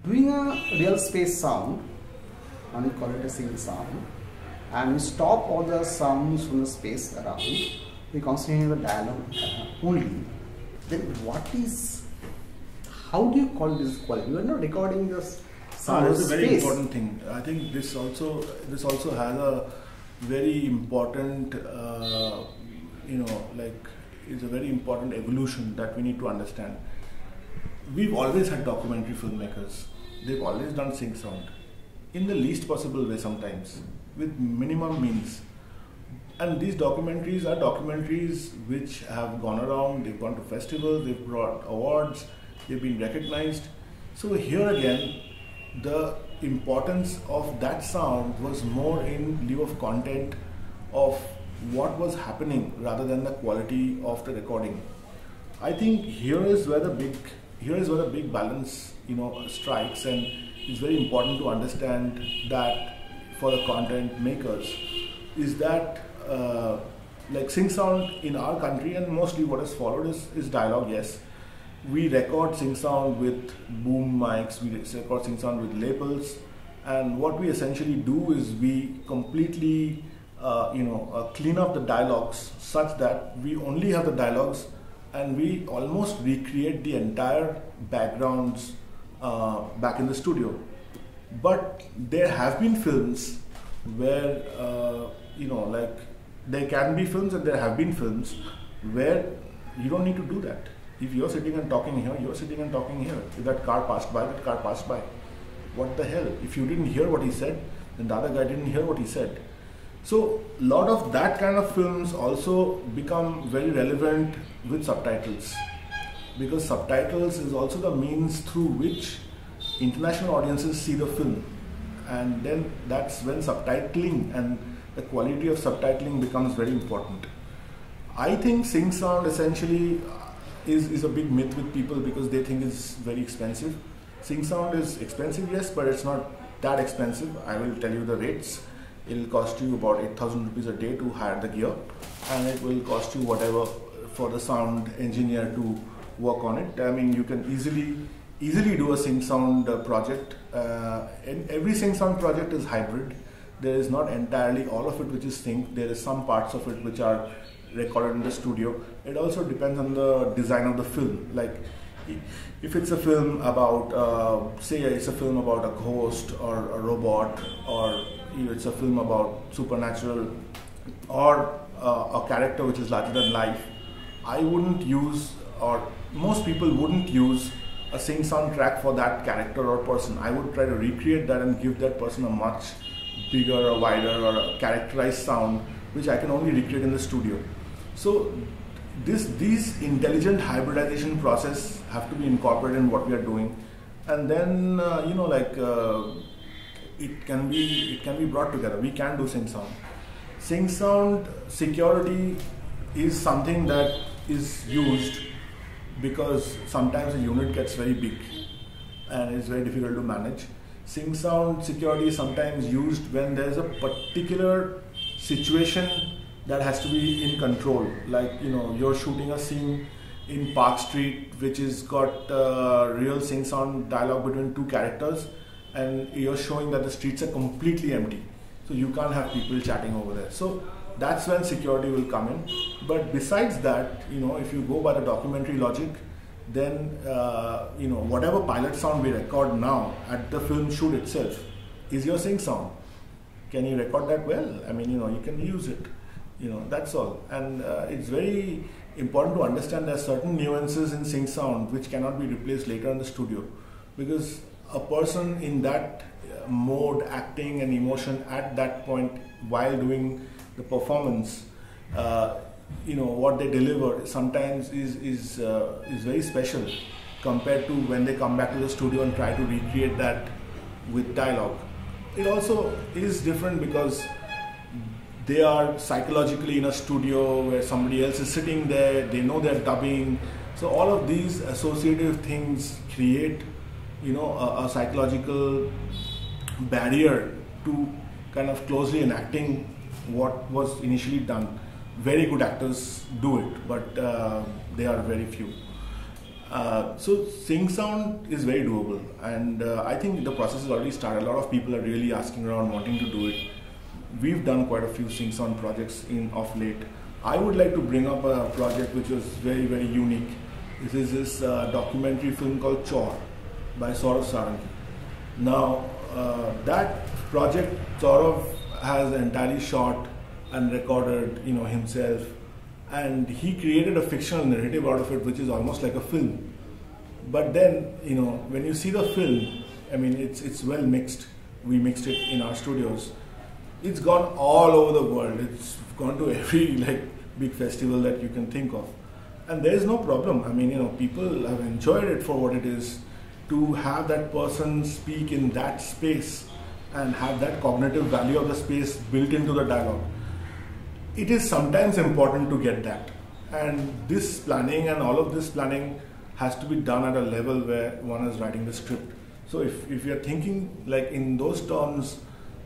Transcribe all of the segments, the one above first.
doing a real space sound, and we call it a sync sound, and we stop all the sounds from the space around, we concentrate on the dialogue only, then how do you call this quality? You are not recording this sound. That's a very important thing. I think this also has a very important, is a very important evolution that we need to understand. We've always had documentary filmmakers. They've always done sync sound in the least possible way sometimes, with minimum means. And these documentaries are documentaries which have gone around, they've gone to festivals, they've brought awards, they've been recognized. So here again, the importance of that sound was more in lieu of content of what was happening rather than the quality of the recording. I think here is where the big balance strikes, and it's very important to understand that for the content makers is that like sync sound in our country, and mostly what has followed is dialogue. Yes, we record sync sound with boom mics, we record sync sound with labels, and what we essentially do is we completely clean up the dialogues such that we only have the dialogues, and we almost recreate the entire backgrounds back in the studio. But there have been films where there can be films, and there have been films where you don't need to do that. If you're sitting and talking here, you're sitting and talking here. If that car passed by, that car passed by. What the hell? If you didn't hear what he said, then the other guy didn't hear what he said. So a lot of that kind of films also become very relevant with subtitles, because subtitles is also the means through which international audiences see the film, and then that's when subtitling and the quality of subtitling becomes very important. I think sync sound essentially is a big myth with people because they think it's very expensive. Sync sound is expensive, yes, but it's not that expensive. I will tell you the rates. It will cost you about 8,000 rupees a day to hire the gear, and it will cost you whatever for the sound engineer to work on it. I mean, you can easily do a sync sound project, and every sync sound project is hybrid. There is not entirely all of it which is synced. There is some parts of it which are recorded in the studio. It also depends on the design of the film. Like if it's a film about, say it's a film about a ghost or a robot, or it's a film about supernatural, or a character which is larger than life, I wouldn't use, or most people wouldn't use, a sync sound track for that character or person. I would try to recreate that and give that person a much bigger or wider or a characterized sound which I can only recreate in the studio. So these intelligent hybridization process have to be incorporated in what we are doing, and then it can be brought together. We can do sync sound. Sync sound security is something that is used because sometimes a unit gets very big and it's very difficult to manage. Sync sound security is sometimes used when there's a particular situation that has to be in control. Like, you're shooting a scene in Park Street which has got real sync sound dialogue between two characters, and you're showing that the streets are completely empty. So you can't have people chatting over there. So that's when security will come in. But besides that, if you go by the documentary logic, then whatever pilot sound we record now at the film shoot itself is your sync sound. Can you record that well? I mean, you can use it. That's all. And it's very important to understand there are certain nuances in sync sound which cannot be replaced later in the studio, because a person in that mode, acting and emotion at that point while doing the performance, what they deliver sometimes is very special compared to when they come back to the studio and try to recreate that with dialogue. It also is different because they are psychologically in a studio where somebody else is sitting there, they know they're dubbing. So all of these associative things create a psychological barrier to kind of closely enacting what was initially done. Very good actors do it, but they are very few. So sync sound is very doable, and I think the process has already started. A lot of people are really asking around, wanting to do it. We've done quite a few sync sound projects of late. I would like to bring up a project which was very, very unique. This is this documentary film called Chor by Saurav Sarangi. Now, that project Saurav has entirely shot and recorded, himself, and he created a fictional narrative out of it, which is almost like a film. But then, when you see the film, I mean, it's well mixed. We mixed it in our studios. It's gone all over the world. It's gone to every big festival that you can think of, and there is no problem. I mean, people have enjoyed it for what it is. To have that person speak in that space and have that cognitive value of the space built into the dialogue. It is sometimes important to get that, and this planning and all of this planning has to be done at a level where one is writing the script. So if you're thinking in those terms,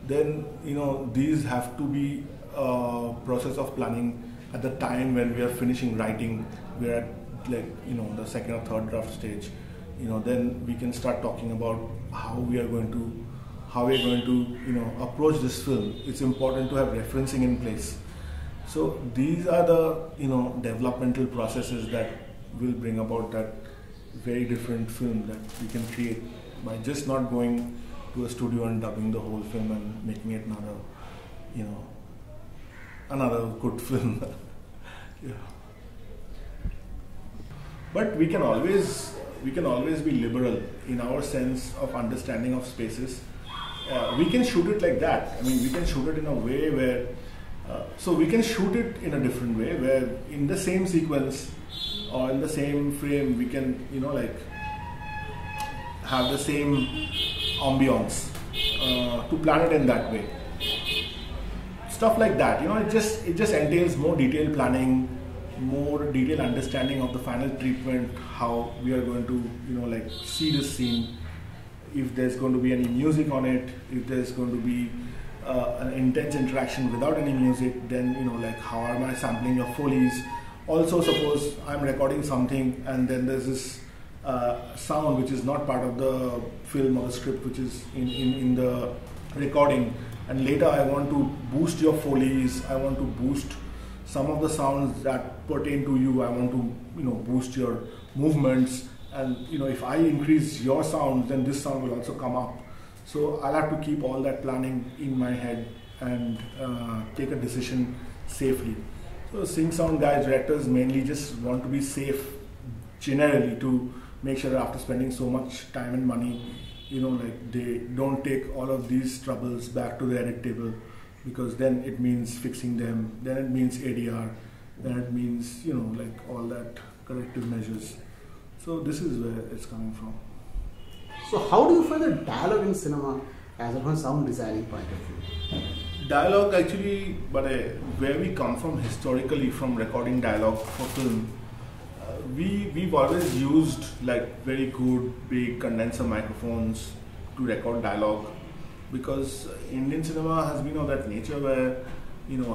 then these have to be a process of planning at the time when we are finishing writing. We're at the second or third draft stage. Then we can start talking about how we are going to approach this film. It's important to have referencing in place. So these are the developmental processes that will bring about that very different film that we can create by just not going to a studio and dubbing the whole film and making it another good film. Yeah. But we can always be liberal in our sense of understanding of spaces. We can shoot it like that. I mean, we can shoot it in a way where so we can shoot it in a different way, where in the same sequence or in the same frame we can have the same ambience to plan it in that way. Stuff like that, it just entails more detailed planning, more detailed understanding of the final treatment, how we are going to see this scene, if there's going to be any music on it, if there's going to be an intense interaction without any music, then how am I sampling your Foley's. Also, suppose I'm recording something and then there's this sound which is not part of the film or the script, which is in the recording, and later I want to boost your Foley's, I want to boost some of the sounds that pertain to you, I want to boost your movements, and if I increase your sound, then this sound will also come up. So I'll have to keep all that planning in my head and take a decision safely. So sync sound guys, directors mainly just want to be safe generally, to make sure that after spending so much time and money, they don't take all of these troubles back to the edit table, because then it means fixing them, then it means ADR, then it means all that corrective measures. So this is where it's coming from. So how do you find the dialogue in cinema as a sound designing point of view? Dialogue actually, but where we come from historically, from recording dialogue for film, we've always used very good big condenser microphones to record dialogue, because Indian cinema has been of that nature where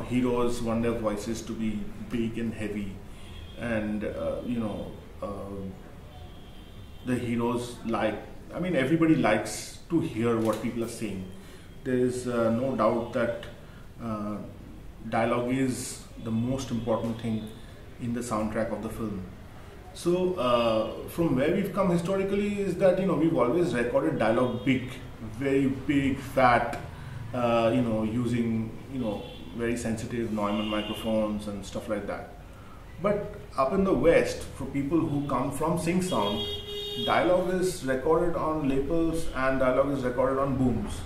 heroes want their voices to be big and heavy, and the heroes everybody likes to hear what people are saying. There is no doubt that dialogue is the most important thing in the soundtrack of the film. So from where we've come historically is that we've always recorded dialogue big, very big, fat, using very sensitive Neumann microphones and stuff like that. But up in the West, for people who come from sync sound, dialogue is recorded on lapels and dialogue is recorded on booms.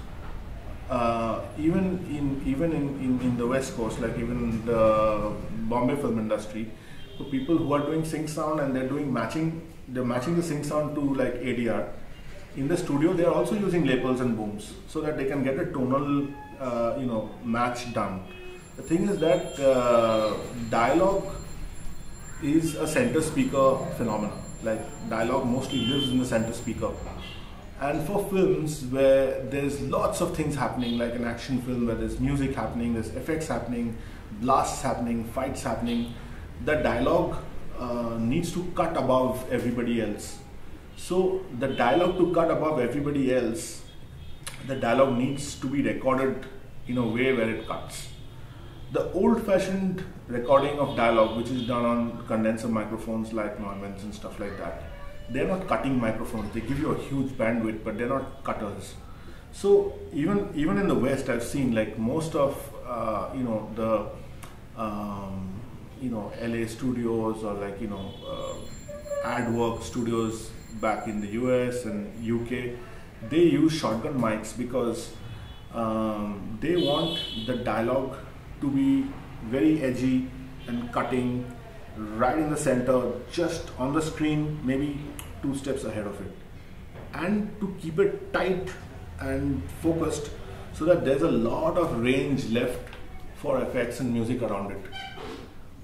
Even in the West Coast, even the Bombay film industry, for people who are doing sync sound and they're matching the sync sound to ADR, in the studio they are also using lapels and booms so that they can get a tonal match done. The thing is that dialogue is a center speaker phenomenon. Dialogue mostly lives in the center speaker. And for films where there's lots of things happening, like an action film where there's music happening, there's effects happening, blasts happening, fights happening, the dialogue needs to cut above everybody else. So the dialogue to cut above everybody else, the dialogue needs to be recorded in a way where it cuts. The old-fashioned recording of dialogue, which is done on condenser microphones like Neumann's and stuff like that, they're not cutting microphones. They give you a huge bandwidth, but they're not cutters. So even in the West, I've seen like most of the LA studios or like AdWork studios back in the US and UK, they use shotgun mics because they want the dialogue to be very edgy and cutting right in the center, just on the screen, maybe 2 steps ahead of it, and to keep it tight and focused so that there's a lot of range left for effects and music around it.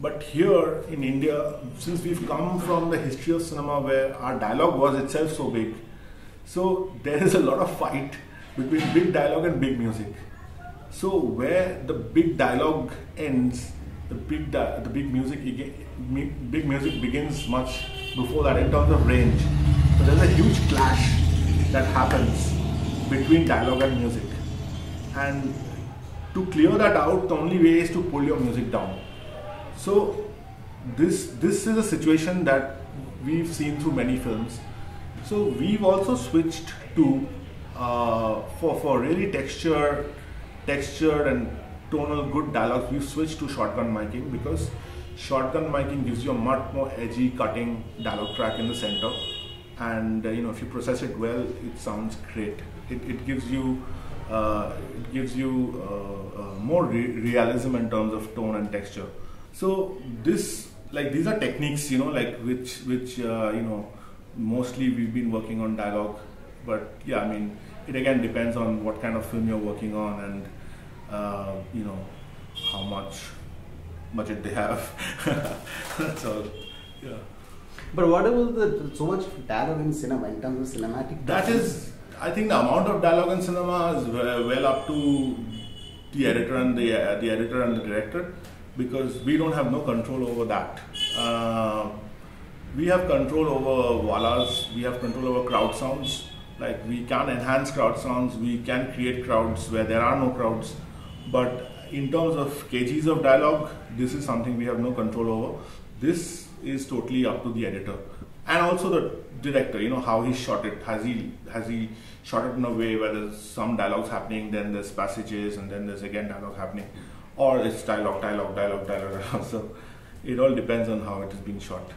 But here in India, since we've come from the history of cinema where our dialogue was itself so big, so there is a lot of fight between big dialogue and big music. So where the big dialogue ends, the big music begins much before that in terms of range. So there's a huge clash that happens between dialogue and music. And to clear that out, the only way is to pull your music down. So this is a situation that we've seen through many films. So we've also switched to for really textured and tonal good dialogues, we've switched to shotgun miking because shotgun miking gives you a much more edgy cutting dialogue track in the center, and if you process it well, it sounds great. It gives you more realism in terms of tone and texture. So these are techniques which mostly we've been working on dialogue, but yeah, I mean, it again depends on what kind of film you're working on and how much budget they have. That's all. Yeah. But what about so much dialogue in cinema in terms of cinematic? That is, I think the amount of dialogue in cinema is well up to the editor and the director, because we don't have no control over that. We have control over wallahs, we have control over crowd sounds. Like, we can enhance crowd sounds, we can create crowds where there are no crowds. But in terms of kgs of dialogue, this is something we have no control over. This is totally up to the editor and also the director. How he shot it. Has he shot it in a way where there's some dialogues happening, then there's passages, and then there's again dialogue happening, or it's dialogue. So it all depends on how it is being shot.